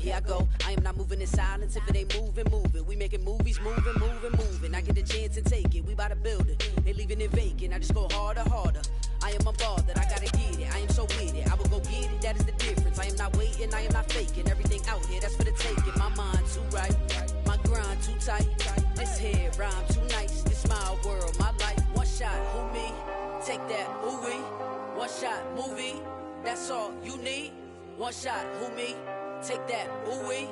here I go. I am not moving in silence. If it ain't moving, move it. We making movies, moving, moving, moving. I get a chance and take it. We bout to build it. They leaving it vacant. I just go harder, harder. I am unbothered. I gotta get it. I am so with it. I will go get it. That is the difference. I am not waiting. I am not faking. Everything out here, that's for the taking. My mind too right. My grind too tight. This head rhyme too nice. This my world, my life. One shot, who me? Take that, who we? One shot, movie. That's all you need. One shot, who me? Take that, who we?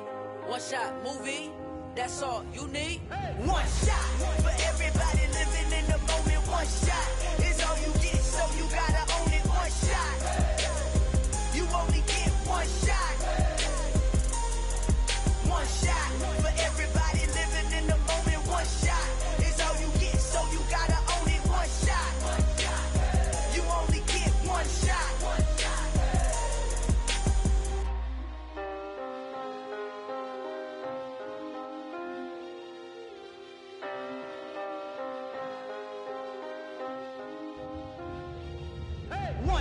One shot, movie. That's all you need. One shot for everybody living in the moment. One shot is all you get, so you gotta own it. One shot. You only get one shot. One shot for everybody living in the moment. One shot is all you get, so you gotta own it. One shot. You only get one shot. One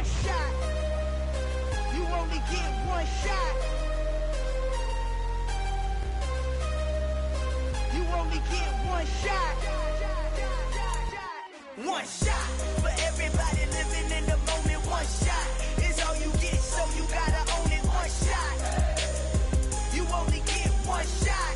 shot. You only get one shot. You only get one shot. One shot for everybody living in the moment. One shot is all you get, so you gotta own it. One shot. You only get one shot.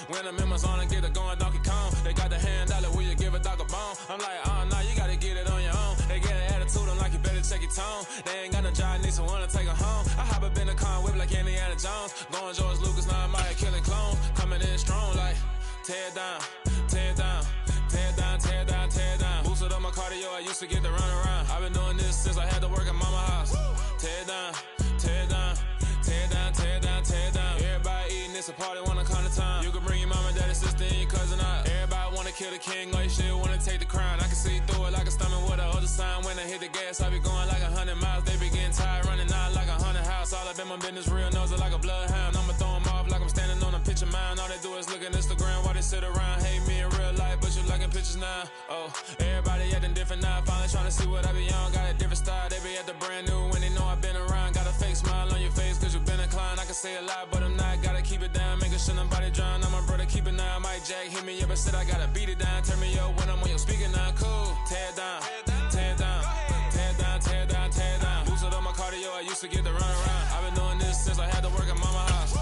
When I'm in my zone and get it going Donkey Kong. They got the hand dollar, will you give a dog a bone? I'm like, oh no, you gotta get it on your own. They get an attitude, I'm like, you better check your tone. They ain't got no job, need someone to take her home. I hop up in the car, whip like Indiana Jones. Going George Lucas, now I'm out here killing clones. Coming in strong like, tear down, tear down, tear down, tear down, tear down. Boosted up my cardio, I used to get to run around. I've been doing this since I had to work at mama house. Tear down, tear down, tear down, tear down, tear down. Everybody eating, it's a party, wanna come to time. You can bring your mama, daddy, sister, and your cousin out. Everybody wanna kill the king, or you shit wanna take the crown. I can see through it like a stomach with a other sign. When I hit the gas, I be going like 100 miles. They be getting tired, running out like 100 house. All up in my business, real nose like a bloodhound. I'ma throw 'em off like I'm standing on a picture mound. All they do is look at Instagram while they sit around. Hate me in real life, but you liking pictures now. Oh, everybody acting different now. Finally trying to see what I be on. Got a different style, they be at the brand new when they know I've been around. Got a fake smile on your face, cause you been inclined. I can say a lot, but I'm not. Gotta keep it down, making sure nobody drown. I'm my brother, keep it now. Mike Jack hit me up and said I gotta beat it down. Turn me up when I'm on your speaker now. Cool, tear down, tear down, tear down, tear down, tear down. Boosted up my cardio, I used to get to run around. I've been doing this since I had to work at mama house.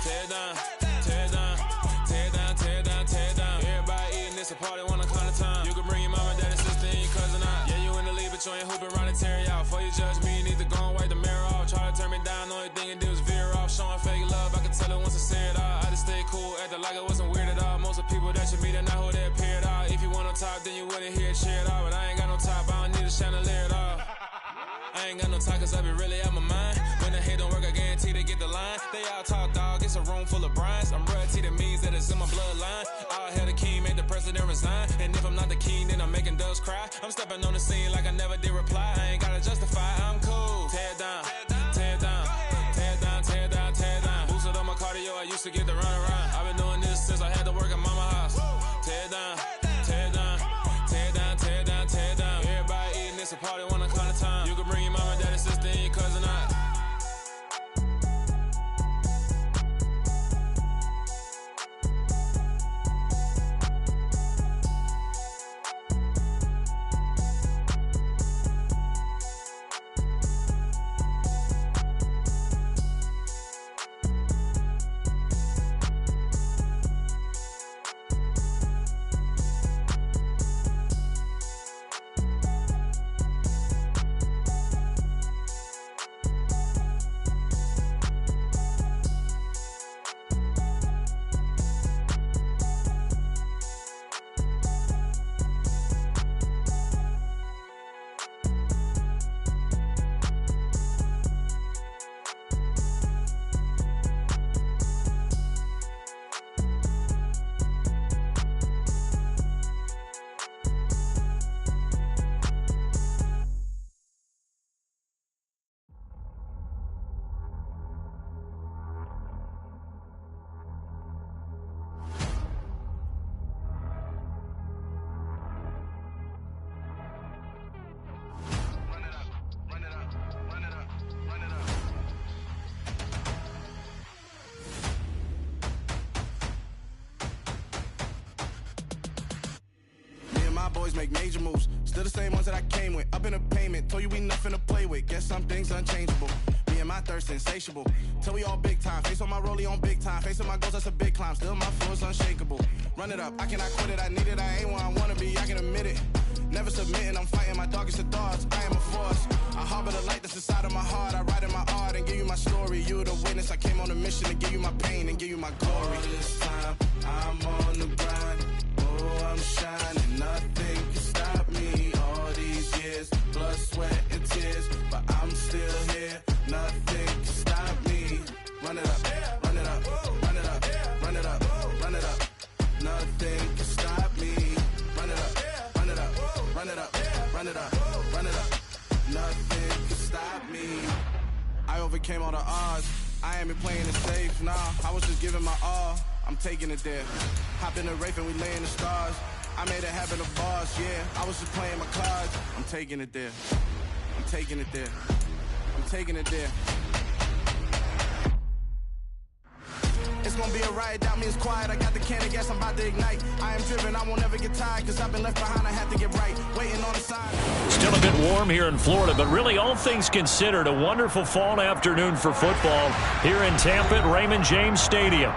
Tear down, tear down, tear down, tear down, tear down. Everybody eating, it's a party, wanna come to time. You can bring your mama, daddy, sister, and your cousin out. Yeah, you in the league, but you ain't hooping around and tear you out. Before you judge me, you need to go and wipe the mirror off. Try to turn me down, only thing you do is veer off. Showing fake love, I can tell it once I say it all. I just stay cool, acting like it wasn't weird at all. Most of the people that you meet are not who they appear at all. If you want on top, then you wouldn't hear it cheer at all. But I ain't got no top, I don't need a chandelier at all. I ain't got no time, cause I be really out my mind. When the hate don't work, I guarantee they get the line. They all talk, dog, it's a room full of brines. I'm royalty, that means that it's in my bloodline. All hail the king, made the president resign. And if I'm not the king, then I'm making doves cry. I'm stepping on the scene like I never did reply. I ain't gotta justify, I'm cool. Tear down, tear down, tear down, tear down, tear down. Boosted up my cardio, I used to get to run around. I've been doing this since I had to work at mama house. Tear down, tear down, tear down, tear down, tear down. Everybody eating, it's a party, wanna come to time. You can bring your mama, daddy, sister, and your cousin out. my boys make major moves. Still the same ones that I came with. Up in a payment, told you we nothing to play with. Guess some things unchangeable. Me and my thirst insatiable. Till we all big time. Face on my rollie on big time. Face on my goals, that's a big climb. Still my flow is unshakable. Run it up, I cannot quit it. I need it, I ain't where I wanna be, I can admit it. Never submitting, I'm fighting my darkest of thoughts. I am a force. I harbor the light that's inside of my heart. I write in my art and give you my story. You the witness, I came on a mission to give you my pain and give you my glory. All this time, I'm on the grind. Oh, I'm shining, nothing can stop me. All these years, blood, sweat, and tears, but I'm still here. Nothing can stop me. Run it up, run it up, run it up, run it up, run it up. Nothing can stop me. Run it up, run it up, run it up, run it up, run it up. Nothing can stop me. I overcame all the odds. I ain't been playing it safe, nah. I was just giving my all. I'm taking it there. Hop in the Wraith and we lay in the stars. I made it happen to boss, yeah. I was just playing my cards. I'm taking it there. I'm taking it there. I'm taking it there. It's gonna be a riot, doubt me it's quiet. I got the can of gas, I'm about to ignite. I am driven, I won't ever get tired, cause I've been left behind, I have to get right. Waiting on the side. Still a bit warm here in Florida, but really all things considered, a wonderful fall afternoon for football here in Tampa at Raymond James Stadium.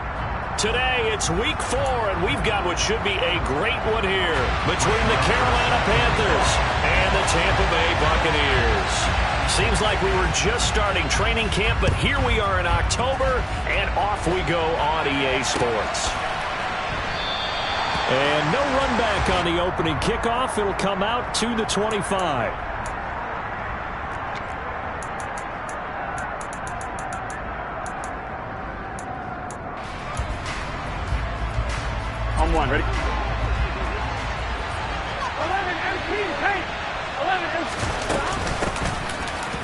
Today, it's week 4, and we've got what should be a great one here between the Carolina Panthers and the Tampa Bay Buccaneers. Seems like we were just starting training camp, but here we are in October, and off we go on EA Sports. And no run back on the opening kickoff. It'll come out to the 25. On one, ready? 11 MP, paint! 11 MP.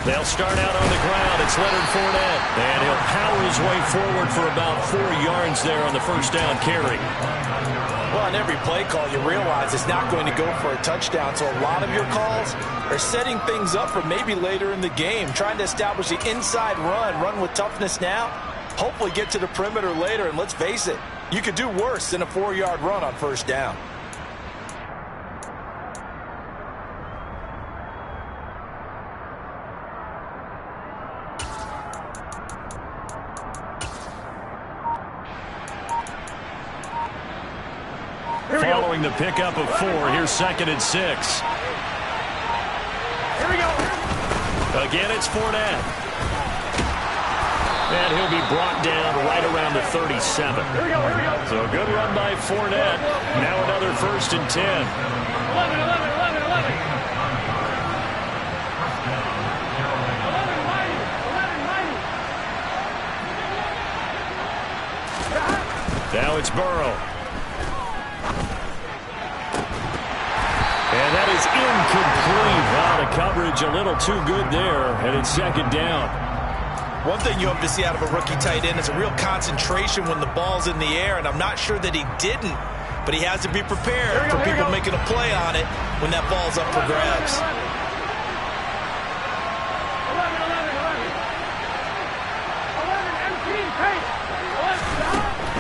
They'll start out on the ground. It's Leonard Fournette. And he'll power his way forward for about 4 yards there on the first down carry. Well, on every play call, you realize it's not going to go for a touchdown. So a lot of your calls are setting things up for maybe later in the game, trying to establish the inside run with toughness now, hopefully get to the perimeter later. And let's face it, you could do worse than a 4-yard run on first down. Following the pickup of 4, here's 2nd and 6. Here we go. Again, it's Fournette. And he'll be brought down right around the 37. Here we go. So a good run by Fournette. Now another 1st and 10. 11. 11 mighty. Now it's Burrow. And that is incomplete. Wow, the coverage a little too good there, and it's 2nd down. One thing you hope to see out of a rookie tight end is a real concentration when the ball's in the air, and I'm not sure that he didn't, but he has to be prepared for people making a play on it when that ball's up for grabs. 11 MP, paint!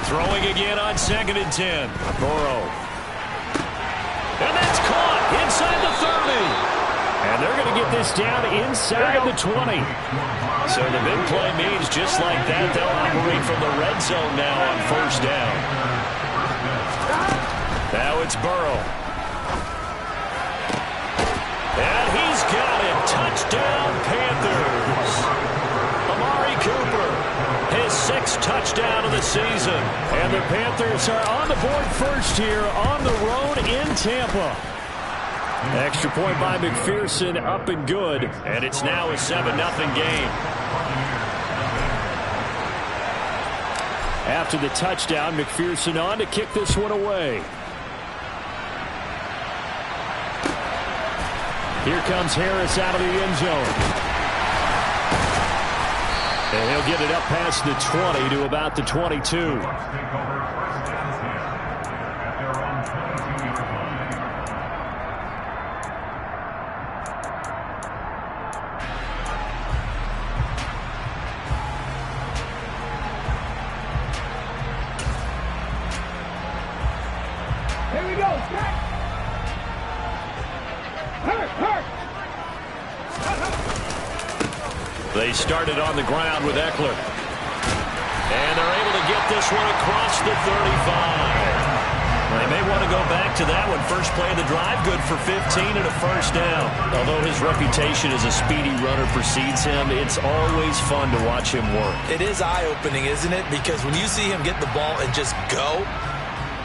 Throwing again on 2nd and 10. Burrow. And that's caught inside the 30. And they're going to get this down inside the 20. So the big play means just like that, they'll operate from the red zone now on first down. Now it's Burrow. And he's got it. Touchdown, Panthers. Amari Cooper, his 6th touchdown of the season. And the Panthers are on the board first here on the road in Tampa. Extra point by McPherson, up and good. And it's now a 7-0 game. After the touchdown, McPherson on to kick this one away. Here comes Harris out of the end zone. And he'll get it up past the 20 to about the 22. Here we go. They started on the ground with Eckler. And they're able to get this one across the 35. They may want to go back to that one. First play of the drive, good for 15 and a first down. Although his reputation as a speedy runner precedes him, it's always fun to watch him work. It is eye-opening, isn't it? Because when you see him get the ball and just go,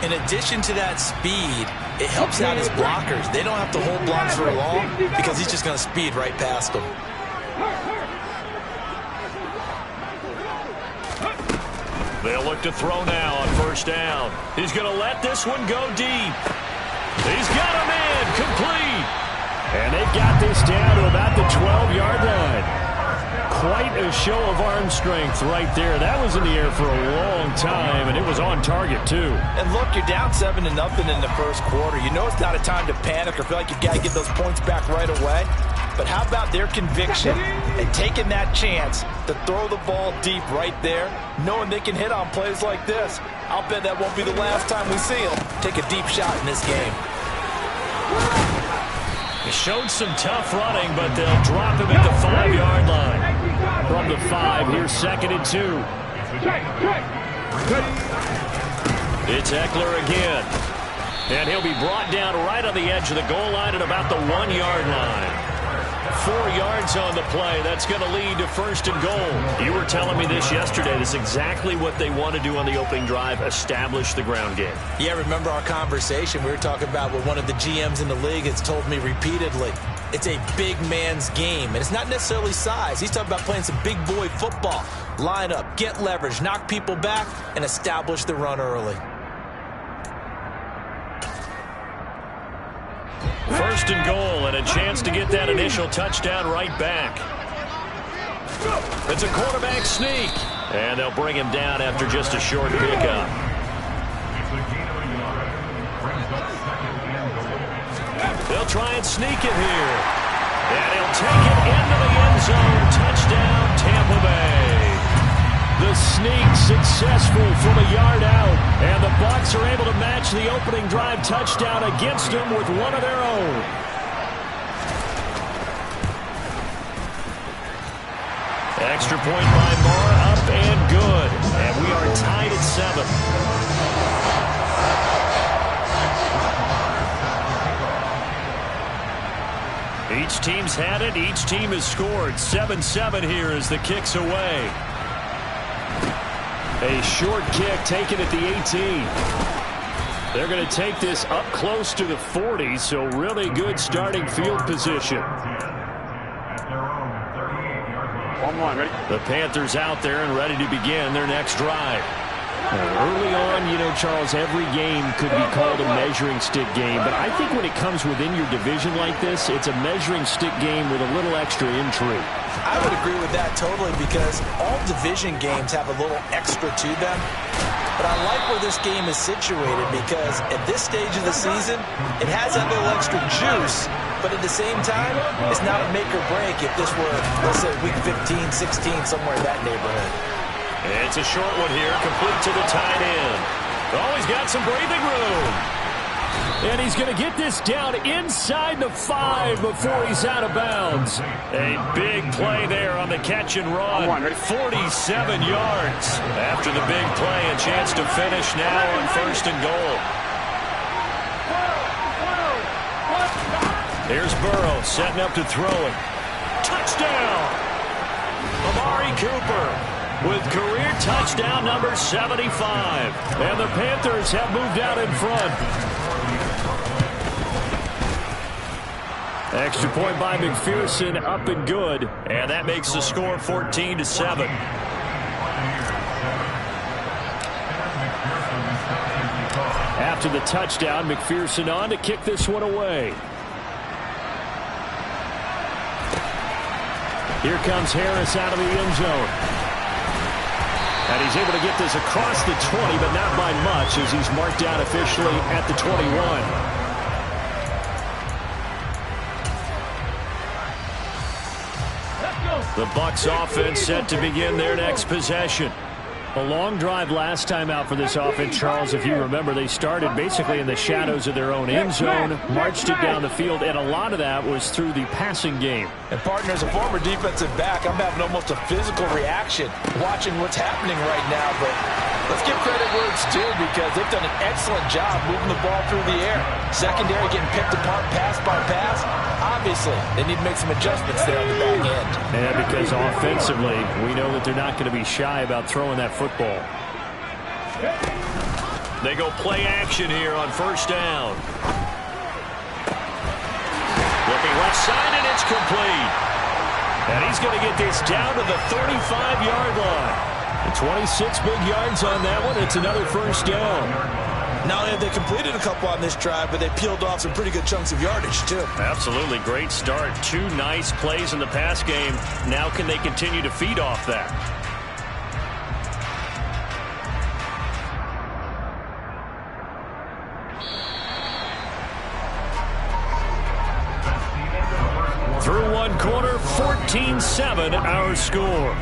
in addition to that speed, it helps out his blockers. They don't have to hold blocks for long because he's just going to speed right past them. They'll look to throw now on first down. He's going to let this one go deep. He's got him in, complete. And they've got this down to about the 12-yard line. Quite a show of arm strength right there. That was in the air for a long time, and it was on target, too. And look, you're down 7-0 in the first quarter. You know it's not a time to panic or feel like you've got to get those points back right away. But how about their conviction and taking that chance to throw the ball deep right there, knowing they can hit on plays like this? I'll bet that won't be the last time we see them take a deep shot in this game. He showed some tough running, but they'll drop him at the 5-yard line. From the 5, here's 2nd and 2. It's Eckler again. And he'll be brought down right on the edge of the goal line at about the 1-yard line. 4 yards on the play. That's going to lead to 1st and goal. You were telling me this yesterday. This is exactly what they want to do on the opening drive, establish the ground game. Yeah, remember our conversation? We were talking about what one of the GMs in the league has told me repeatedly. It's a big man's game, and it's not necessarily size. He's talking about playing some big boy football. Line up, get leverage, knock people back, and establish the run early. 1st and goal, and a chance to get that initial touchdown right back. It's a quarterback sneak, and they'll bring him down after just a short pickup. They'll try and sneak it here, and he'll take it into the end zone. Touchdown, Tampa Bay. The sneak successful from a yard out, and the Bucs are able to match the opening drive touchdown against them with one of their own. Extra point by Moore, up and good, and we are tied at 7. Each team's had it. Each team has scored. 7-7 here as the kick's away. A short kick taken at the 18. They're going to take this up close to the 40, so really good starting field position. Ready? The Panthers out there and ready to begin their next drive. Early on, you know, Charles, every game could be called a measuring stick game, but I think when it comes within your division like this, it's a measuring stick game with a little extra intrigue. I would agree with that totally because all division games have a little extra to them. But I like where this game is situated because at this stage of the season, it has that little extra juice. But at the same time, it's not a make or break if this were, let's say, week 15, 16, somewhere in that neighborhood. It's a short one here, complete to the tight end. Oh, he's got some breathing room. And he's going to get this down inside the 5 before he's out of bounds. A big play there on the catch and run. 47 yards. After the big play, a chance to finish now on 1st and goal. Here's Burrow setting up to throw it. Touchdown! Amari Cooper with career touchdown number 75. And the Panthers have moved out in front. Extra point by McPherson, up and good. And that makes the score 14-7. After the touchdown, McPherson on to kick this one away. Here comes Harris out of the end zone. And he's able to get this across the 20, but not by much as he's marked down officially at the 21. The Bucs offense set to begin their next possession. A long drive last time out for this offense, Charles. If you remember, they started basically in the shadows of their own end zone, marched it down the field, and a lot of that was through the passing game. And, partner, as a former defensive back, I'm having almost a physical reaction watching what's happening right now. But let's give credit where it's due, because they've done an excellent job moving the ball through the air. Secondary getting picked apart pass by pass. Obviously, they need to make some adjustments there on the back end. And because offensively, we know that they're not going to be shy about throwing that football. They go play action here on first down. Looking left side, and it's complete. And he's going to get this down to the 35-yard line. And 26 big yards on that one. It's another first down. Not only have they completed a couple on this drive, but they peeled off some pretty good chunks of yardage, too. Absolutely. Great start. 2 nice plays in the pass game. Now can they continue to feed off that? Through one quarter, 14-7 our score.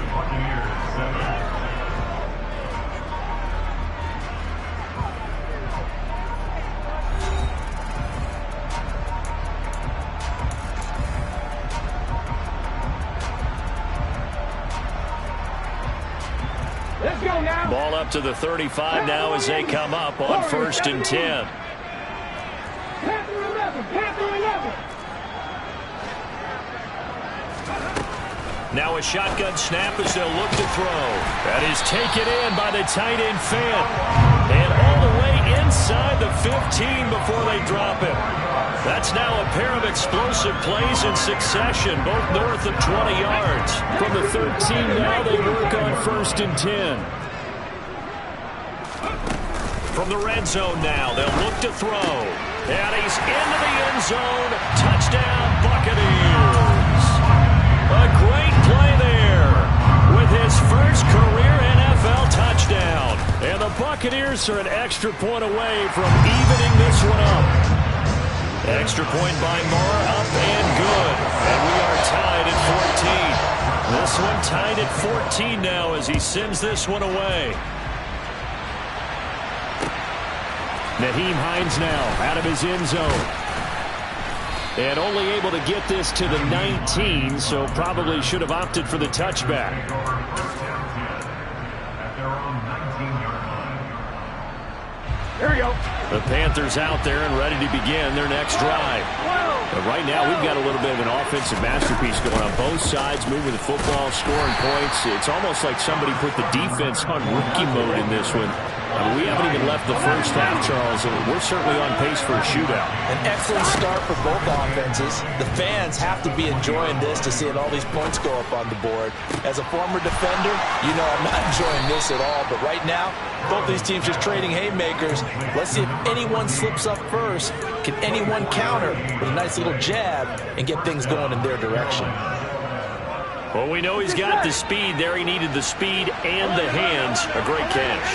Let's go now. Ball up to the 35 now as they come up on 1st and 10. Panther 11, Panther 11. Now a shotgun snap as they'll look to throw. That is taken in by the tight end Fant. And all the way inside the 15 before they drop it. That's now a pair of explosive plays in succession, both north of 20 yards. From the 13 now they work on 1st and 10. From the red zone now, they'll look to throw. And he's into the end zone. Touchdown, Buccaneers. A great play there with his first career NFL touchdown. And the Buccaneers are an extra point away from evening this one up. Extra point by Moore, up and good. And we are tied at 14. This one tied at 14 now as he sends this one away. Nyheim Hines now out of his end zone. And only able to get this to the 19, so probably should have opted for the touchback. Here we go. The Panthers out there and ready to begin their next drive. But right now, we've got a little bit of an offensive masterpiece going on both sides, moving the football, scoring points. It's almost like somebody put the defense on rookie mode in this one. I mean, we haven't even left the first half, Charles, and we're certainly on pace for a shootout. An excellent start for both offenses. The fans have to be enjoying this to see all these points go up on the board. As a former defender, you know I'm not enjoying this at all, but right now, both these teams just trading haymakers. Let's see if anyone slips up first. Can anyone counter with a nice little jab and get things going in their direction? Well, we know he's got the speed there. He needed the speed and the hands. A great catch.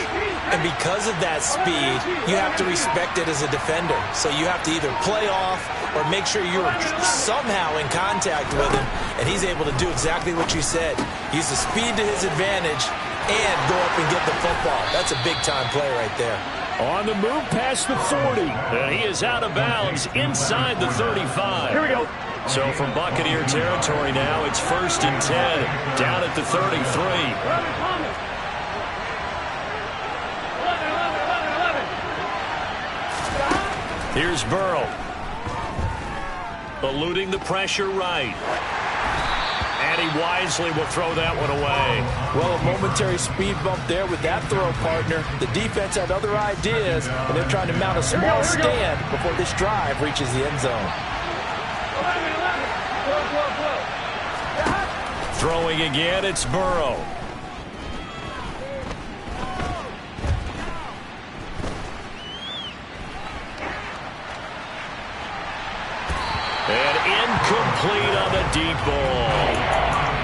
And because of that speed, you have to respect it as a defender. So you have to either play off or make sure you're somehow in contact with him. And he's able to do exactly what you said. Use the speed to his advantage and go up and get the football. That's a big-time play right there. On the move past the 40. He is out of bounds inside the 35. Here we go. So from Buccaneer territory now, it's 1st and 10, down at the 33. 11, Here's Burrow. Eluding the pressure right. And he wisely will throw that one away. Well, a momentary speed bump there with that throw, partner. The defense had other ideas, and they're trying to mount a small stand before this drive reaches the end zone. Throwing again, it's Burrow. And incomplete on the deep ball.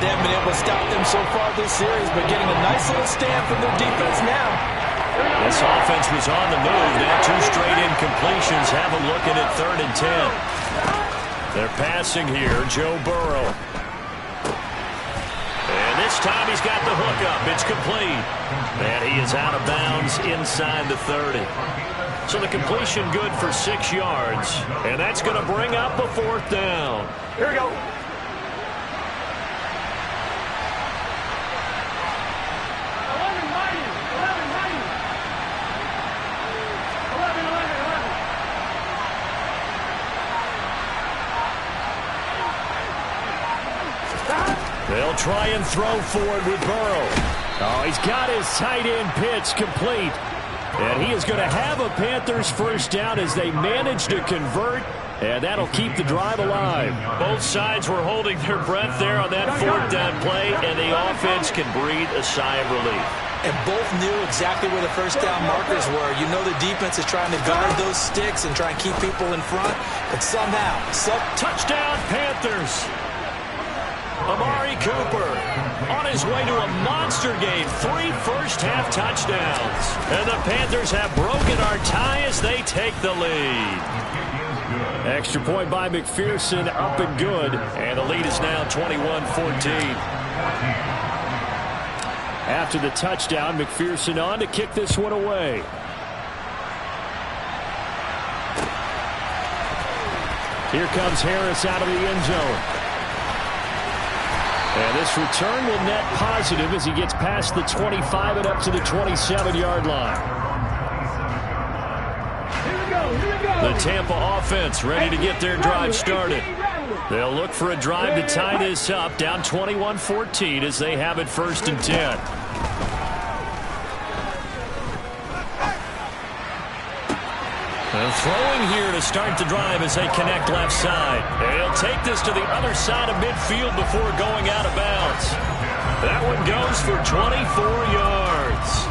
They haven't been able to stop them so far this series, but getting a nice little stand from their defense now. This offense was on the move. Now 2 straight incompletions have them looking at 3rd and 10. They're passing here, Joe Burrow. And this time he's got the hookup. It's complete. And he is out of bounds inside the 30. So the completion good for 6 yards. And that's going to bring up a 4th down. Here we go. 11. They'll try and throw for it with Burrow. Oh, he's got his tight end pitch complete. And he is going to have a Panthers first down as they manage to convert. And that'll keep the drive alive. Both sides were holding their breath there on that 4th down play. And the offense can breathe a sigh of relief. And both knew exactly where the first down markers were. You know the defense is trying to guard those sticks and try and keep people in front. But somehow, touchdown Panthers. Amari Cooper on his way to a monster game. 3 first-half touchdowns. And the Panthers have broken our tie as they take the lead. Extra point by McPherson, up and good. And the lead is now 21-14. After the touchdown, McPherson on to kick this one away. Here comes Harris out of the end zone. And this return will net positive as he gets past the 25 and up to the 27-yard line. The Tampa offense ready to get their drive started. They'll look for a drive to tie this up, down 21-14 as they have it 1st and 10. And throwing here to start the drive as they connect left side. And he'll take this to the other side of midfield before going out of bounds. That one goes for 24 yards.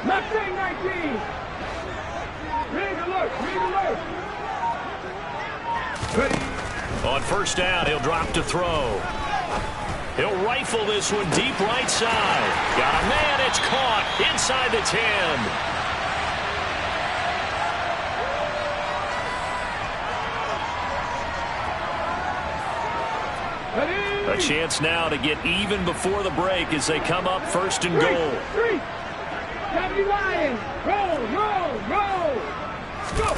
Left side 19. Read alert. On 1st down, he'll drop to throw. He'll rifle this one deep right side. Got a man, it's caught inside the 10. A chance now to get even before the break as they come up 1st and goal. Roll. Go.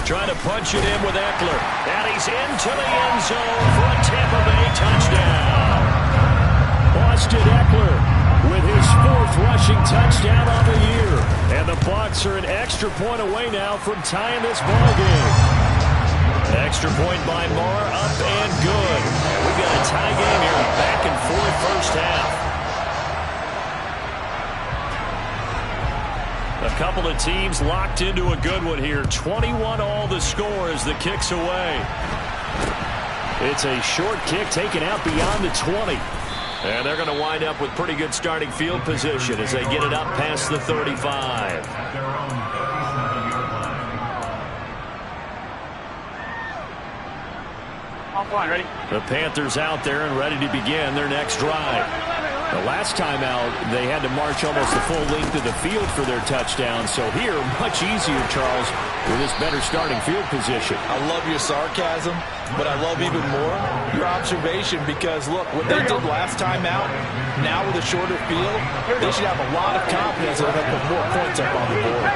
Trying to punch it in with Eckler. And he's into the end zone for a Tampa Bay touchdown. Austin Eckler with his 4th rushing touchdown on the year. And the Bucs are an extra point away now from tying this ballgame. An extra point by Marr, up and good. And we've got a tie game here, back and forth 1st half. A couple of teams locked into a good one here. 21 all the score as the kick's away. It's a short kick taken out beyond the 20. And they're going to wind up with pretty good starting field position as they get it up past the 35. Offline, ready? The Panthers out there and ready to begin their next drive. The last time out, they had to march almost the full length of the field for their touchdown. So here, much easier, Charles, with this better starting field position. I love your sarcasm, but I love even more your observation because, look, what they did last time out, now with a shorter field, they should have a lot of confidence that they'll put more points up on the board.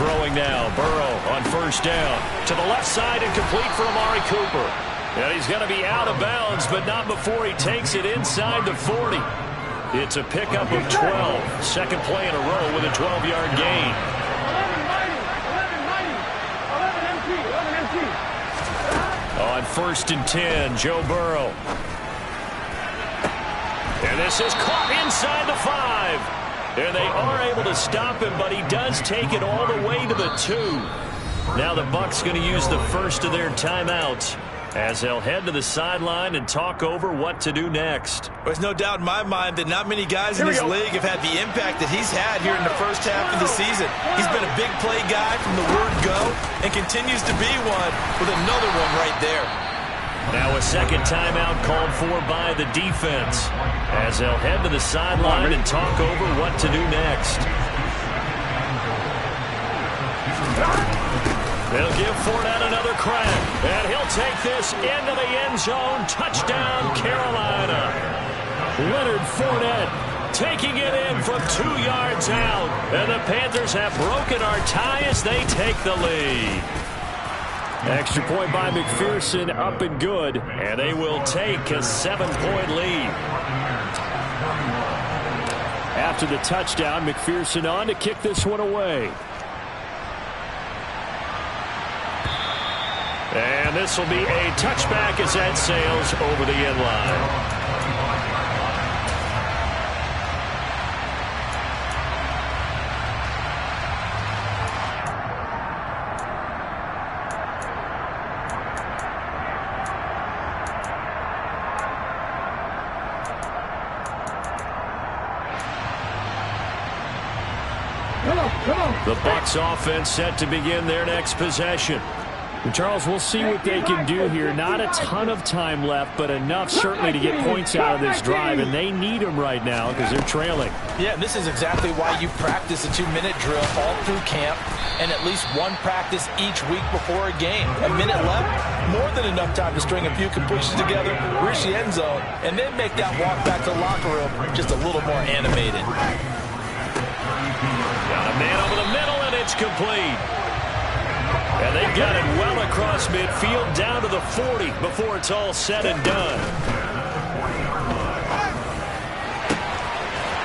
Throwing now, Burrow on 1st down. To the left side and complete for Amari Cooper. And he's going to be out of bounds, but not before he takes it inside the 40. It's a pickup of 12. 2nd play in a row with a 12-yard gain. 11 On 1st and 10, Joe Burrow. And this is caught inside the 5. And they are able to stop him, but he does take it all the way to the 2. Now the Bucs going to use the first of their timeouts as they'll head to the sideline and talk over what to do next. There's no doubt in my mind that not many guys in this league have had the impact that he's had here in the first half of the season. He's been a big play guy from the word go and continues to be one with another one right there. Now a 2nd timeout called for by the defense as they'll head to the sideline and talk over what to do next. They'll give Fournette another crack, and he'll take this into the end zone. Touchdown, Carolina. Leonard Fournette taking it in from 2 yards out, and the Panthers have broken our tie as they take the lead. Extra point by McPherson, up and good, and they will take a 7-point lead. After the touchdown, McPherson on to kick this one away. And this will be a touchback as that sails over the end line. The Bucs offense set to begin their next possession. And Charles, we'll see what they can do here. Not a ton of time left, but enough certainly to get points out of this drive, and they need them right now because they're trailing. Yeah, and this is exactly why you practice a 2-minute drill all through camp and at least one practice each week before a game. A minute left, more than enough time to string a few completions together, reach the end zone, and then make that walk back to the locker room just a little more animated. Got a man over the middle, and it's complete. And they've got it well across midfield down to the 40 before it's all said and done.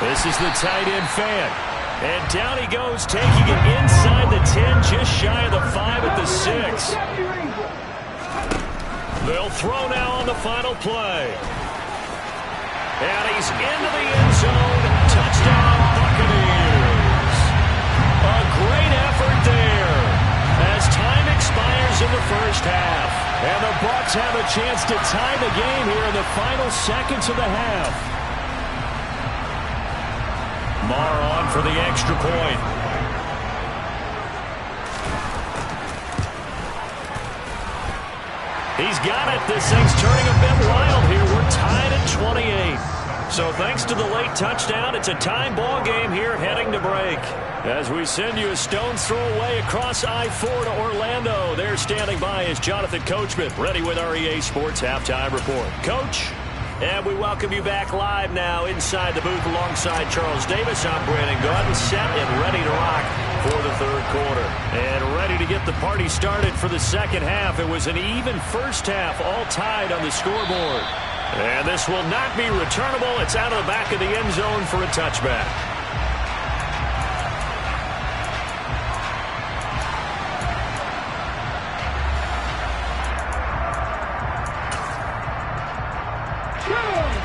This is the tight end fan. And down he goes, taking it inside the 10, just shy of the 5 at the 6. They'll throw now on the final play. And he's into the end zone. Touchdown, Buccaneers. A great effort there as time expires in the first half. And the Bucs have a chance to tie the game here in the final seconds of the half. Marr on for the extra point. He's got it. This thing's turning a bit wild here. We're tied at 28. So thanks to the late touchdown, it's a time ball game here heading to break. As we send you a stone's throw away across I-4 to Orlando. There standing by is Jonathan Coachman, ready with our EA Sports Halftime Report. Coach, and we welcome you back live now inside the booth alongside Charles Davis. I'm Brandon Gaudin, set and ready to rock for the third quarter. And ready to get the party started for the second half. It was an even first half, all tied on the scoreboard. And this will not be returnable. It's out of the back of the end zone for a touchback.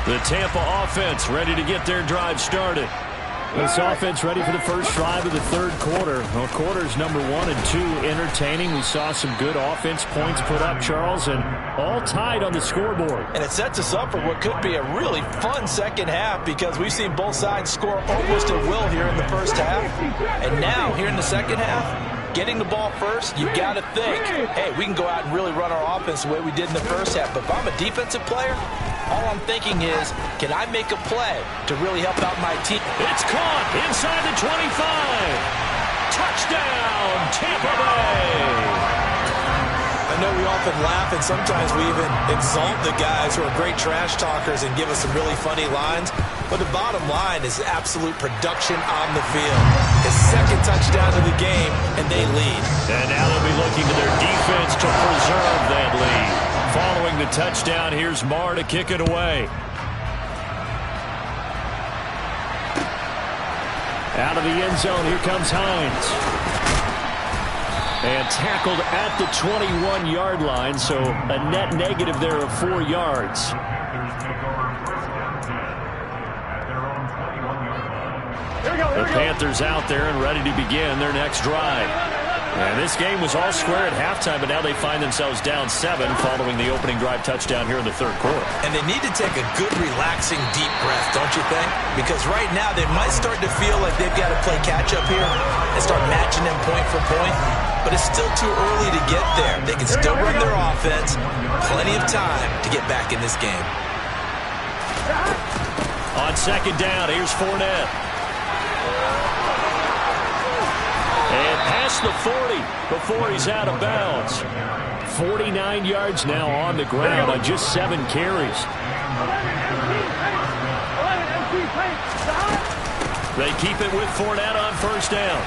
The Tampa offense ready to get their drive started. This offense ready for the first drive of the third quarter. Well, quarters number 1 and 2 entertaining. We saw some good offense points put up, Charles, and all tied on the scoreboard. And it sets us up for what could be a really fun second half because we've seen both sides score almost at will here in the first half. And now, here in the second half, getting the ball first, you've got to think, hey, we can go out and really run our offense the way we did in the first half. But if I'm a defensive player, all I'm thinking is, can I make a play to really help out my team? It's caught inside the 25. Touchdown, Tampa Bay. I know we often laugh and sometimes we even exalt the guys who are great trash talkers and give us some really funny lines. But the bottom line is absolute production on the field. His second touchdown of the game, and they lead. And now they'll be looking to their defense to preserve that lead. Following the touchdown, here's Marr to kick it away. Out of the end zone, here comes Hines. And tackled at the 21-yard line, so a net negative there of 4 yards. The Panthers out there and ready to begin their next drive. And this game was all square at halftime, but now they find themselves down 7 following the opening drive touchdown here in the third quarter. And they need to take a good, relaxing, deep breath, don't you think? Because right now they might start to feel like they've got to play catch-up here and start matching them point for point. But it's still too early to get there. They can still run their offense. Plenty of time to get back in this game. On second down, here's Fournette. And past the 40 before he's out of bounds. 49 yards now on the ground on just 7 carries. They keep it with Fournette on first down.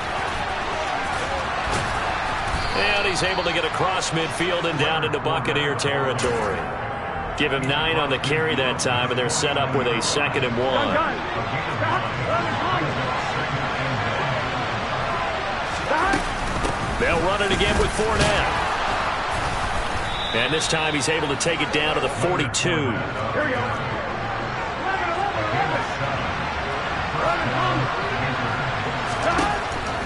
And he's able to get across midfield and down into Buccaneer territory. Give him 9 on the carry that time, and they're set up with a 2nd and 1. They'll run it again with Fournette. And this time he's able to take it down to the 42. Here we go.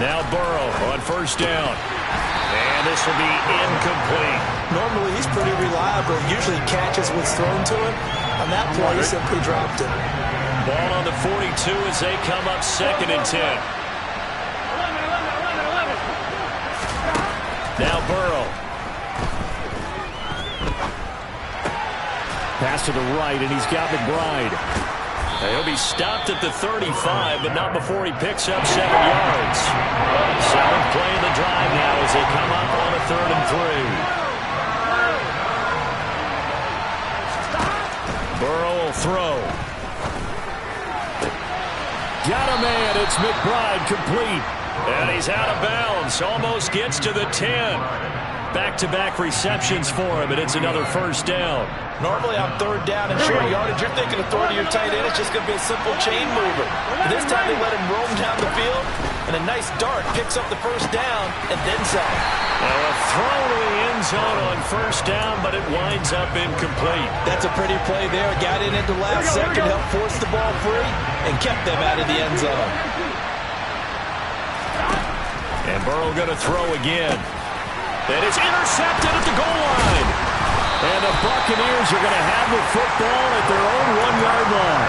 Now Burrow on first down. And this will be incomplete. Normally he's pretty reliable. Usually catches what's thrown to him. On that play, he simply dropped it. Ball on the 42 as they come up 2nd and 10. Now Burrow. Pass to the right, and he's got McBride. He'll be stopped at the 35, but not before he picks up 7 yards. 7th play of the drive now as they come up on a 3rd and 3. Burrow will throw. Got a man. It's McBride complete. And he's out of bounds. Almost gets to the 10. Back-to-back receptions for him, and it's another first down. Normally on 3rd down and short yardage, you're thinking of throwing to your tight end. It's just going to be a simple chain mover. But this time they let him roam down the field, and a nice dart picks up the first down and then some. Now a throw to the end zone on first down, but it winds up incomplete. That's a pretty play there. Got in at the last second, helped force the ball free, and kept them out of the end zone. And Burrow going to throw again. That is intercepted at the goal line. And the Buccaneers are going to have the football at their own 1-yard line.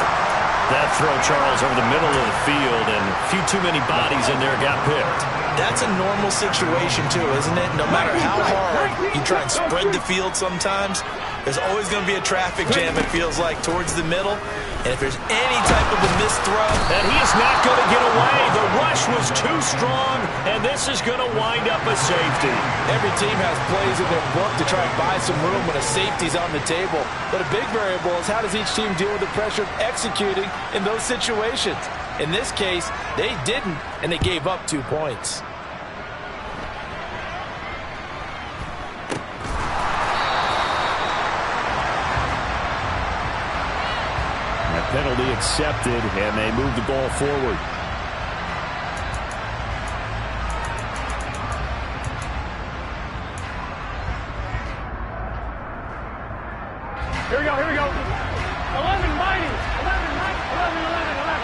That throw, Charles, over the middle of the field, and a few too many bodies in there got picked. That's a normal situation, too, isn't it? No matter how hard you try and spread the field sometimes, there's always going to be a traffic jam, it feels like, towards the middle. And if there's any type of a missed throw, and he is not going to get away. The rush was too strong, and this is going to wind up a safety. Every team has plays in their book to try and buy some room when a safety's on the table. But a big variable is how does each team deal with the pressure of executing in those situations. In this case, they didn't, and they gave up 2 points. Penalty accepted, and they move the ball forward. Here we go, here we go. 11 mighty. 11 mighty. 11, 11, 11.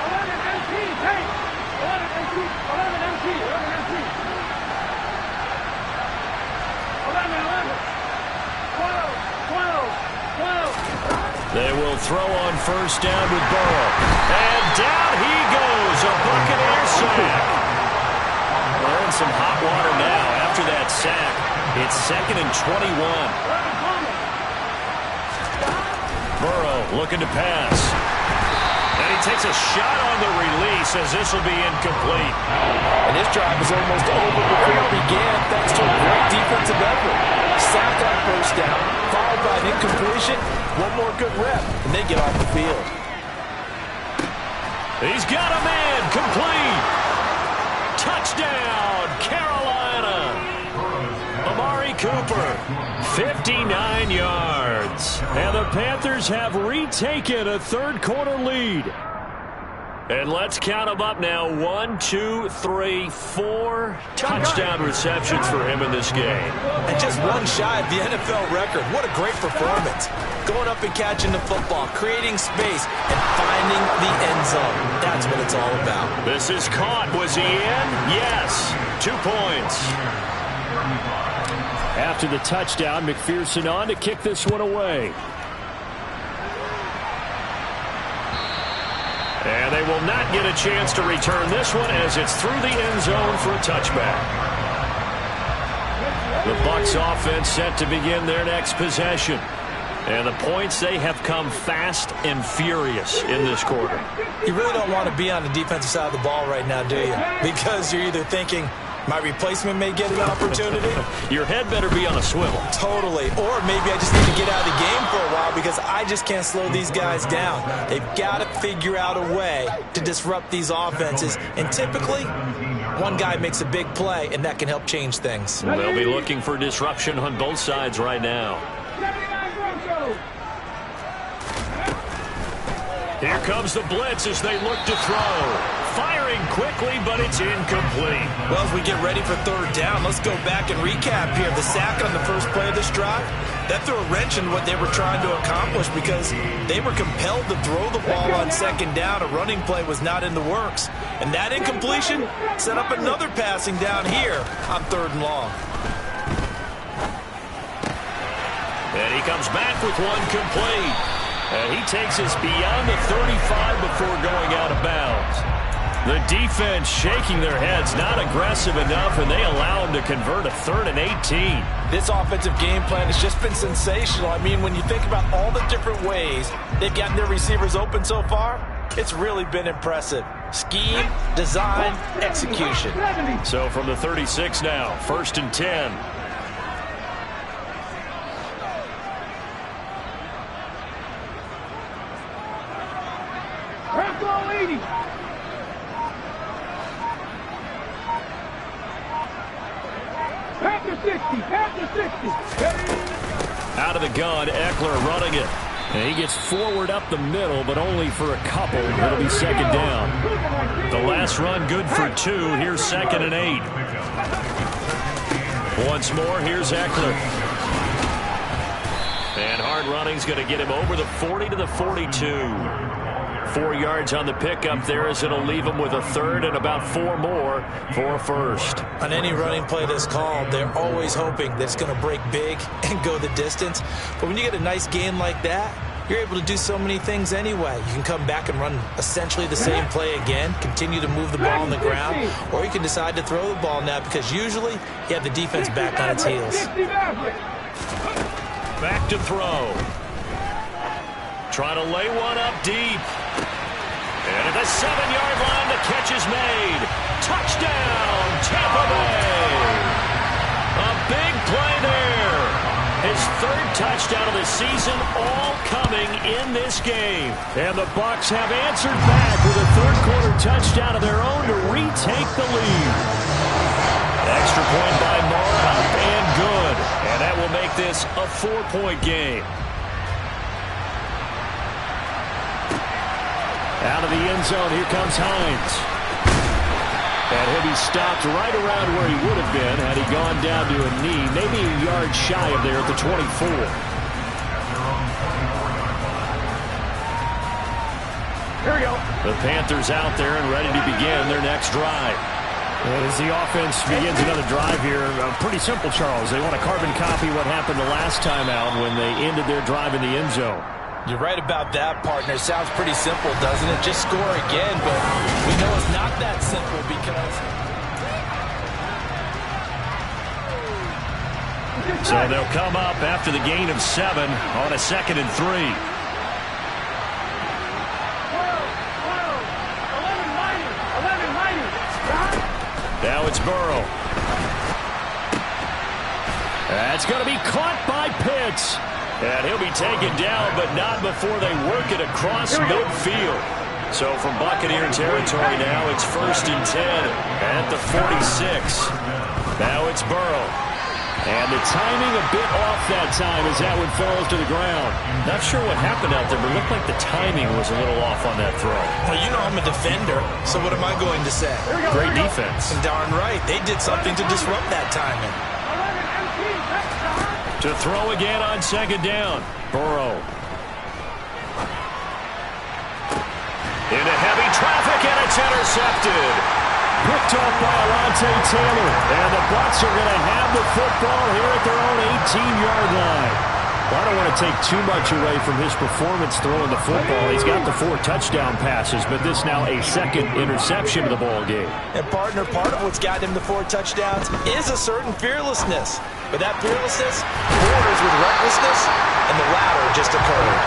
11 MT, take. 11 MT. 11 MT. 11 MT. 11, 11. 12, 12, 12. They will throw on first down with Burrow. And down he goes, a Buccaneer sack. We're in some hot water now after that sack. It's 2nd and 21. Burrow looking to pass. And he takes a shot on the release as this will be incomplete. And this drive is almost over before it began thanks to a great defensive effort. Sack on first down, followed by an incompletion. One more good rep, and they get off the field. He's got a man, complete. Touchdown, Carolina. Amari Cooper, 59 yards. And the Panthers have retaken a 3rd-quarter lead. And let's count them up now. 1, 2, 3, 4 touchdown receptions for him in this game. And just one shy of the NFL record. What a great performance. Going up and catching the football, creating space, and finding the end zone. That's what it's all about. This is caught. Was he in? Yes. 2 points. After the touchdown, McPherson on to kick this one away. And they will not get a chance to return this one as it's through the end zone for a touchback. The Bucs offense set to begin their next possession. And the points, they have come fast and furious in this quarter. You really don't want to be on the defensive side of the ball right now, do you? Because you're either thinking, my replacement may get an opportunity. Your head better be on a swivel. Totally. Or maybe I just need to get out of the game for a while because I just can't slow these guys down. They've got to figure out a way to disrupt these offenses. And typically, one guy makes a big play, and that can help change things. They'll be looking for disruption on both sides right now. Here comes the blitz as they look to throw. Firing quickly, but it's incomplete. Well, as we get ready for third down, let's go back and recap here. The sack on the first play of this drive, that threw a wrench in what they were trying to accomplish because they were compelled to throw the ball on second down. A running play was not in the works. And that incompletion set up another passing down here on third and long. And he comes back with one complete. And he takes us beyond the 35 before going out of bounds. The defense shaking their heads, not aggressive enough, and they allow him to convert a 3rd and 18. This offensive game plan has just been sensational. I mean, when you think about all the different ways they've gotten their receivers open so far, it's really been impressive. Scheme, design, execution. So from the 36 now, 1st and 10. Out of the gun, Eckler running it. And he gets forward up the middle, but only for a couple. It'll be second down. The last run good for 2. Here's 2nd and 8. Once more, here's Eckler. And hard running's going to get him over the 40 to the 42. 4 yards on the pickup there as it'll leave him with a 3rd and about 4 more for a 1st. On any running play that's called, they're always hoping that it's going to break big and go the distance. But when you get a nice gain like that, you're able to do so many things anyway. You can come back and run essentially the same play again, continue to move the ball on the ground, or you can decide to throw the ball now because usually you have the defense back on its heels. Back to throw. Trying to lay one up deep. And at the 7-yard line, the catch is made. Touchdown, Tampa Bay. A big play there. His 3rd touchdown of the season, all coming in this game. And the Bucs have answered back with a 3rd quarter touchdown of their own to retake the lead. Extra point by Moore, up and good. And that will make this a 4-point game. Out of the end zone, here comes Hines. And he'll be stopped right around where he would have been had he gone down to a knee, maybe a yard shy of there at the 24. Here we go. The Panthers out there and ready to begin their next drive. As the offense begins another drive here, pretty simple, Charles. They want to carbon copy what happened the last time out when they ended their drive in the end zone. You're right about that, partner. Sounds pretty simple, doesn't it? Just score again, but we know it's not that simple because... So they'll come up after the gain of 7 on a 2nd and 3. Now it's Burrow. That's going to be caught by Pitts. And he'll be taken down, but not before they work it across midfield. So from Buccaneer territory now, it's 1st and 10 at the 46. Now it's Burrow. And the timing a bit off that time as that one falls to the ground. Not sure what happened out there, but it looked like the timing was a little off on that throw. Well, you know I'm a defender, so what am I going to say? Great defense. And darn right, they did something to disrupt that timing. To throw again on 2nd down. Burrow. Into heavy traffic, and it's intercepted. Picked off by Alontae Taylor. And the Bucs are going to have the football here at their own 18-yard line. Well, I don't want to take too much away from his performance throwing the football. He's got the 4 touchdown passes, but this now a second interception of the ball game. And partner, part of what's got him the 4 touchdowns is a certain fearlessness. But that fearlessness borders with recklessness, and the latter just occurred.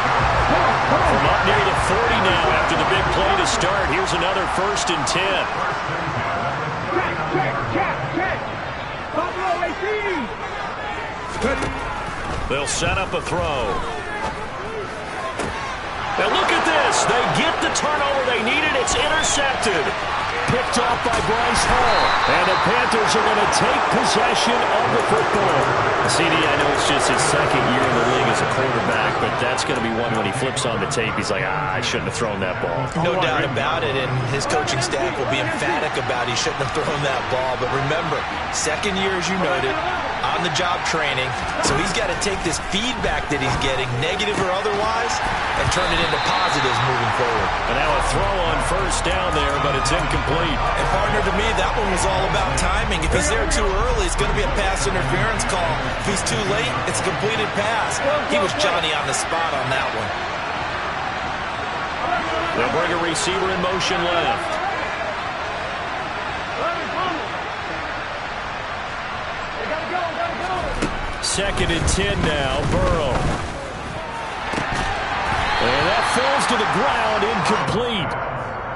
From up near the 40 now after the big play to start. Here's another 1st and 10. They'll set up a throw. Now look at this. They get the turnover they needed. It's intercepted. Picked off by Bryce Hall. And the Panthers are going to take possession of the football. CD, I know it's just his 2nd year in the league as a quarterback, but that's going to be one when he flips on the tape. He's like, I shouldn't have thrown that ball. No doubt about it, and his coaching staff will be emphatic about he shouldn't have thrown that ball. But remember, 2nd year, as you noted, on-the-job training, so he's got to take this feedback that he's getting, negative or otherwise, and turn it into positives moving forward. And now a throw on 1st down there, but it's incomplete. And partner, to me, that one was all about timing. If he's there too early, it's going to be a pass interference call. If he's too late, it's a completed pass. He was Johnny on the spot on that one. They'll bring a receiver in motion left. 2nd and 10 now. Burrow. And that falls to the ground, incomplete.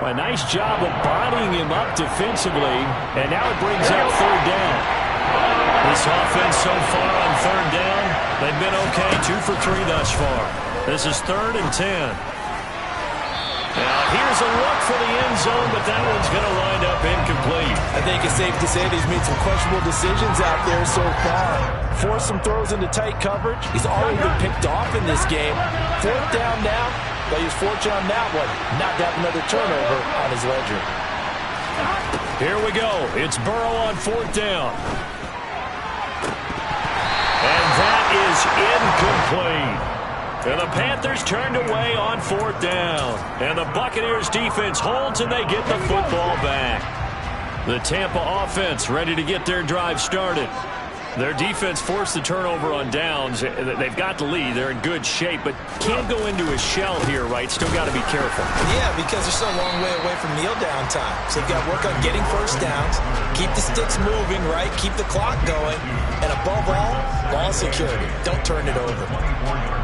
A nice job of bodying him up defensively. And now it brings up 3rd down. This offense so far on 3rd down, they've been okay. 2 for 3 thus far. This is 3rd and 10. Now here's a look for the end zone, but that one's going to wind up incomplete. I think it's safe to say that he's made some questionable decisions out there so far. Forced some throws into tight coverage. He's already been picked off in this game. 4th down now, but he's fortunate on that one. Not to have another turnover on his ledger. Here we go. It's Burrow on 4th down. And that is incomplete. And the Panthers turned away on 4th down. And the Buccaneers defense holds and they get the football back. The Tampa offense ready to get their drive started. Their defense forced the turnover on downs. They've got the lead. They're in good shape, but can't go into a shell here, right? Still got to be careful. Yeah, because they're so a long way away from kneel down time. So they've got to work on getting 1st downs, keep the sticks moving, right? Keep the clock going. And above all, ball security. Don't turn it over.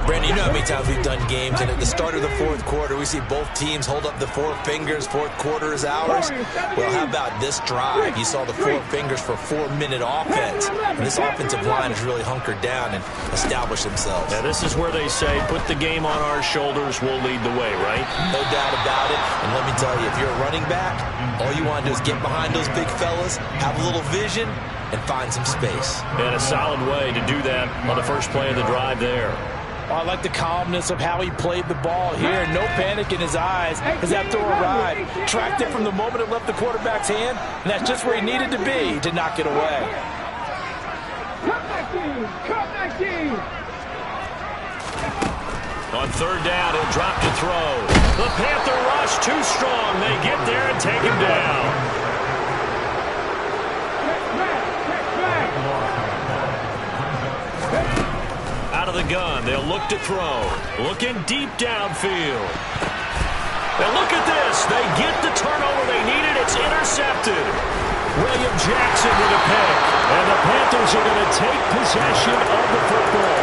Brandon, you know how many times we've done games, and at the start of the 4th quarter, we see both teams hold up the 4 fingers. 4th quarter is ours. Well, how about this drive? You saw the 4 fingers for 4-minute offense. And this offensive line has really hunkered down and established themselves. Now, this is where they say, put the game on our shoulders, we'll lead the way, right? No doubt about it. And let me tell you, if you're a running back, all you want to do is get behind those big fellas, have a little vision, and find some space. And a solid way to do that on the first play of the drive there. I like the calmness of how he played the ball here. No panic in his eyes as that throw arrived. Tracked it from the moment it left the quarterback's hand, and that's just where he needed to be to knock it away. On 3rd down, he'll drop to throw. The Panther rush too strong. They get there and take him down. Out of the gun, they'll look to throw. Looking deep downfield. Now look at this. They get the turnover they needed. It's intercepted. William Jackson with a pick. And the Panthers are going to take possession of the football.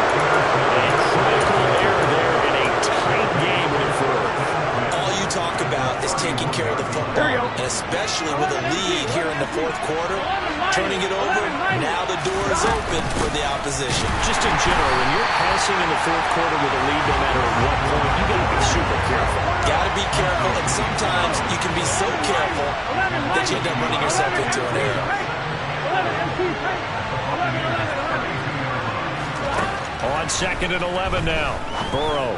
A critical error there in a tight game in 4th. All you talk about is taking care of the football, and especially with a lead here in the 4th quarter. Turning it over, now the door is open for the opposition. Just in general, when you're passing in the 4th quarter with a lead, no matter at what point, you got to be super careful. Got to be careful, and sometimes you can be so careful that you end up running yourself into an error. On 2nd and 11 now. Burrow.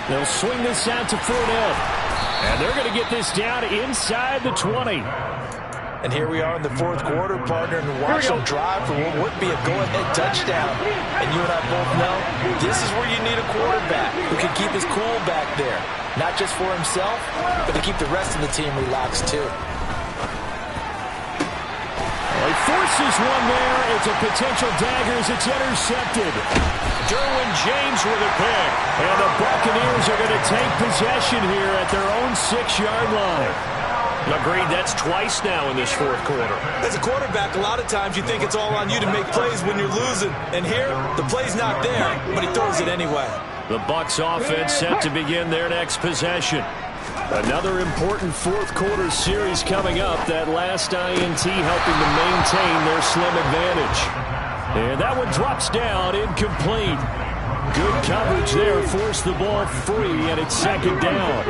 They'll swing this out to Fournette. And they're going to get this down inside the 20. And here we are in the 4th quarter, partner, and watch them drive for what would be a go-ahead touchdown. And you and I both know this is where you need a quarterback who can keep his cool back there. Not just for himself, but to keep the rest of the team relaxed too. He forces one there. It's a potential dagger as it's intercepted. Derwin James with a pick. And the Buccaneers are going to take possession here at their own 6-yard line. Agreed, that's twice now in this fourth quarter. As a quarterback, a lot of times you think it's all on you to make plays when you're losing. And here, the play's not there, but he throws it anyway. The Bucs offense set to begin their next possession. Another important fourth quarter series coming up. That last INT helping to maintain their slim advantage. And that one drops down, incomplete. Good coverage there, forced the ball free, and it's second down.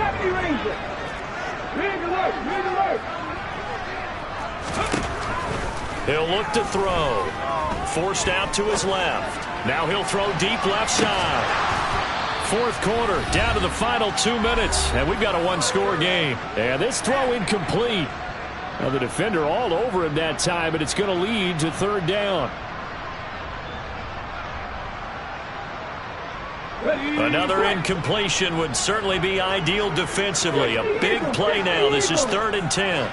He'll look to throw. Forced out to his left. Now he'll throw deep left side. Fourth quarter, down to the final 2 minutes, and we've got a one-score game. And this throw incomplete. Now the defender all over him that time, but it's going to lead to third down. Another incompletion would certainly be ideal defensively. A big play now. This is 3rd and 10.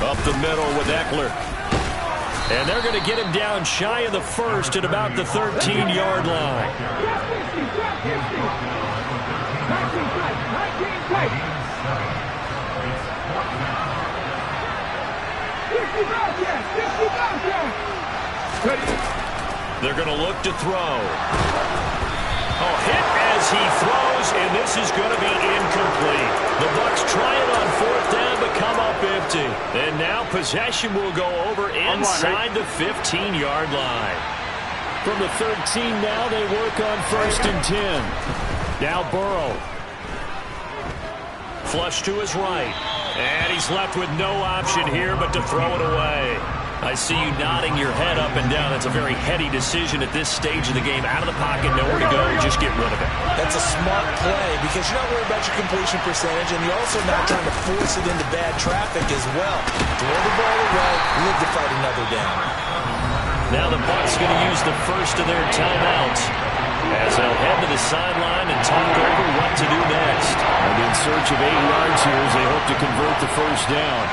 Up the middle with Eckler. And they're going to get him down shy of the first at about the 13-yard line. They're going to look to throw. Oh, hit as he throws, and this is going to be incomplete. The Bucs try it on 4th down, but come up empty. And now possession will go over inside the 15-yard line. From the 13 now, they work on 1st and 10. Now Burrow. Flush to his right. And he's left with no option here but to throw it away. I see you nodding your head up and down. That's a very heady decision at this stage of the game. Out of the pocket, nowhere to go, just get rid of it. That's a smart play because you're not worried about your completion percentage, and you're also not trying to force it into bad traffic as well. Throw the ball away, live to fight another down. Now the Bucs going to use the first of their timeouts as they'll head to the sideline and talk over what to do next. And in search of 8 yards here as they hope to convert the first down.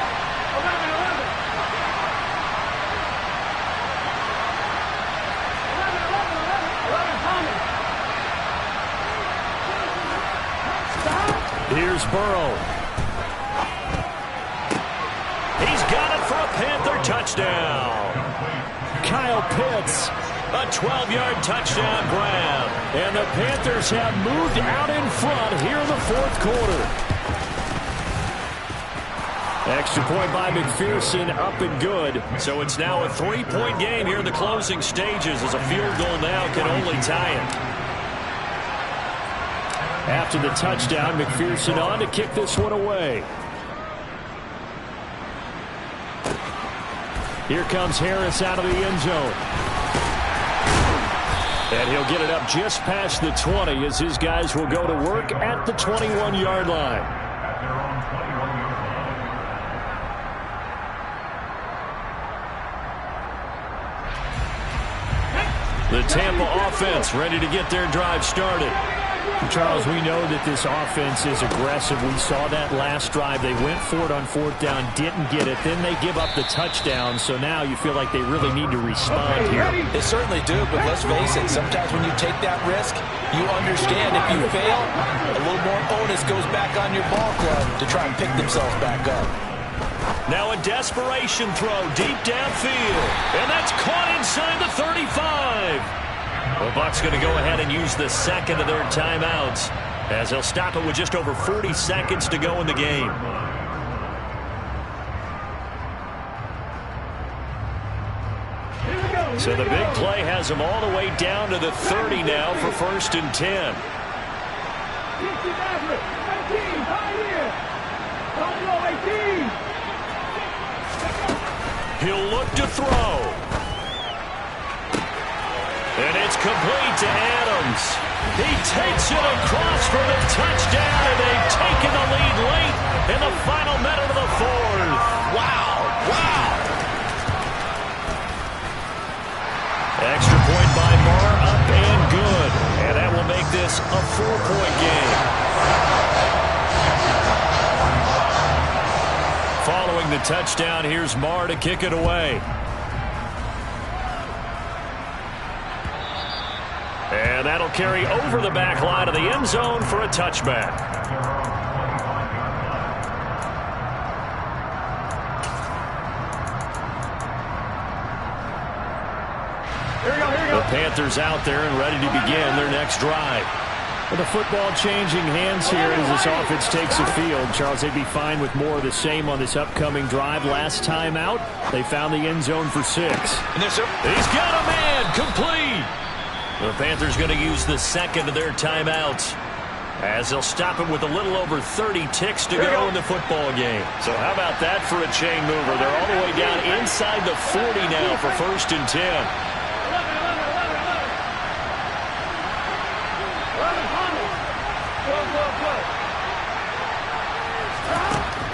Here's Burrow. He's got it for a Panther touchdown. Kyle Pitts, a 12-yard touchdown grab. And the Panthers have moved out in front here in the fourth quarter. Extra point by McPherson, up and good. So it's now a 3-point game here in the closing stages as a field goal now can only tie it. After the touchdown, McPherson on to kick this one away. Here comes Harris out of the end zone. And he'll get it up just past the 20 as his guys will go to work at the 21-yard line. The Tampa offense ready to get their drive started. Charles, we know that this offense is aggressive. We saw that last drive. They went for it on 4th down, didn't get it. Then they give up the touchdown. So now you feel like they really need to respond here. They certainly do, but let's face it. Sometimes when you take that risk, you understand if you fail, a little more onus goes back on your ball club to try and pick themselves back up. Now a desperation throw deep downfield. And that's caught inside the 35. The Bucs going to go ahead and use the second of their timeouts as they'll stop it with just over 40 seconds to go in the game. So the big play has them all the way down to the 30 now for 1st and 10. He'll look to throw. And it's complete to Adams. He takes it across for the touchdown, and they've taken the lead late in the final minute of the fourth. Wow, wow. Extra point by Marr, up and good. And that will make this a 4-point game. Following the touchdown, here's Marr to kick it away. And that'll carry over the back line of the end zone for a touchback. The Panthers out there and ready to begin their next drive. With the football changing hands here as this offense takes the field. Charles, they'd be fine with more of the same on this upcoming drive. Last time out, they found the end zone for 6. And he's got a man complete. The Panthers going to use the second of their timeouts as they'll stop it with a little over 30 ticks to go in the football game. So how about that for a chain mover? They're all the way down inside the 40 now for 1st and 10.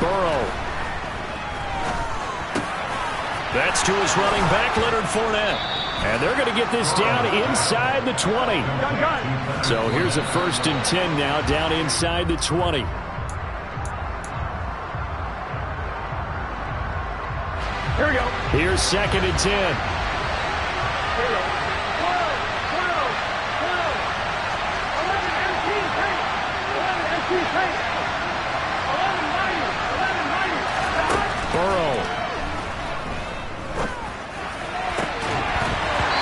Burrow. That's to his running back, Leonard Fournette. And they're going to get this down inside the 20. So here's a 1st and 10 now, down inside the 20. Here we go. Here's 2nd and 10. Here we go. 11 empty. Burrow.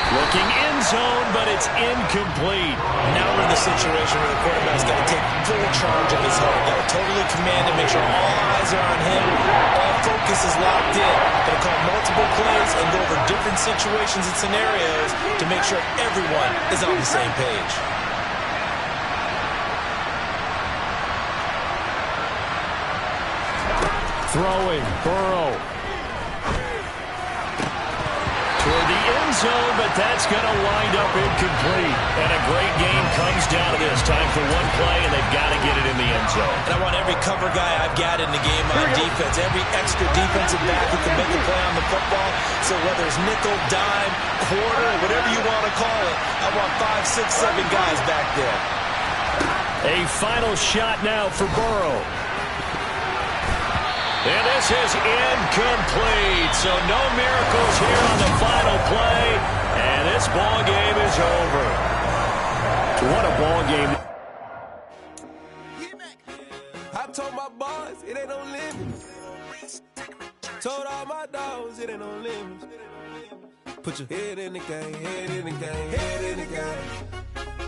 Looking end zone, but it's incomplete. Now we're in the situation where the quarterback's got to take full charge of his heart. Got to totally command it, make sure all eyes are on him. All focus is locked in. Got to call multiple plays and go over different situations and scenarios to make sure everyone is on the same page. Throwing, Burrow. Toward the end zone, but that's going to wind up incomplete. And a great game comes down to this. Time for one play, and they've got to get it in the end zone. And I want every cover guy I've got in the game on defense, every extra defensive back who can make a play on the football. So whether it's nickel, dime, quarter, whatever you want to call it, I want 5, 6, 7 guys back there. A final shot now for Burrow. And this is incomplete. So no miracles here on the final play. And this ball game is over. What a ball game. I told my boys it ain't no limits. Told all my dogs it ain't no limits. Put your head in the game, head in the game, head in the game.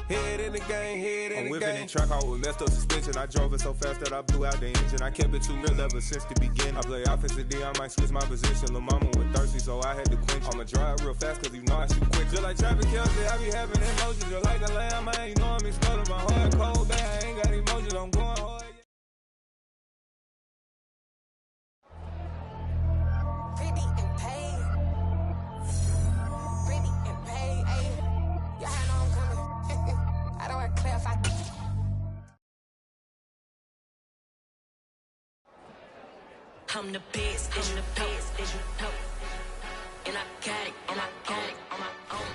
Head in the game, head in the game. I'm whipping in track out with messed up suspension. I drove it so fast that I blew out the engine. I kept it too real ever since the beginning. I play offensive D, I might switch my position. Lil' mama was thirsty, so I had to quench. I'ma drive real fast, cause you know I shoot quick. Just like traffic Kelsey, I be having emotions. Just like a lamb, man, you know I'm exploding. My heart cold, man, I ain't got emotions, I'm going hard. Pretty and paid. Pretty and paid, ayy. Y'all know I'm coming. I don't want to clarify. I'm the best, I'm the best, as you know. And I got it, and I got it on my own.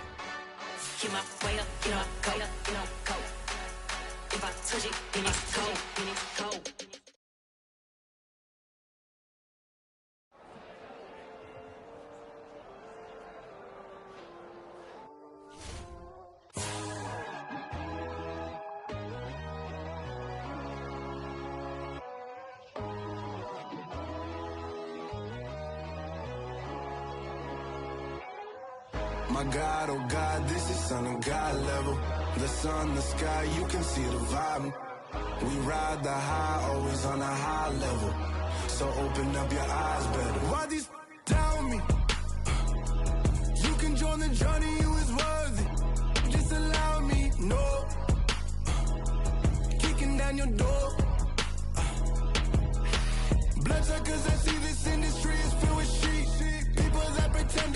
Get my way up, get my go, go. If I touch it, then it's cold, then it's cold. My God, oh God, this is Son of God level. The sun, the sky, you can see the vibe. We ride the high, always on a high level. So open up your eyes better. Why these tell me? You can join the journey, you is worthy. Just allow me, no. Kicking down your door. Blood suckers, I see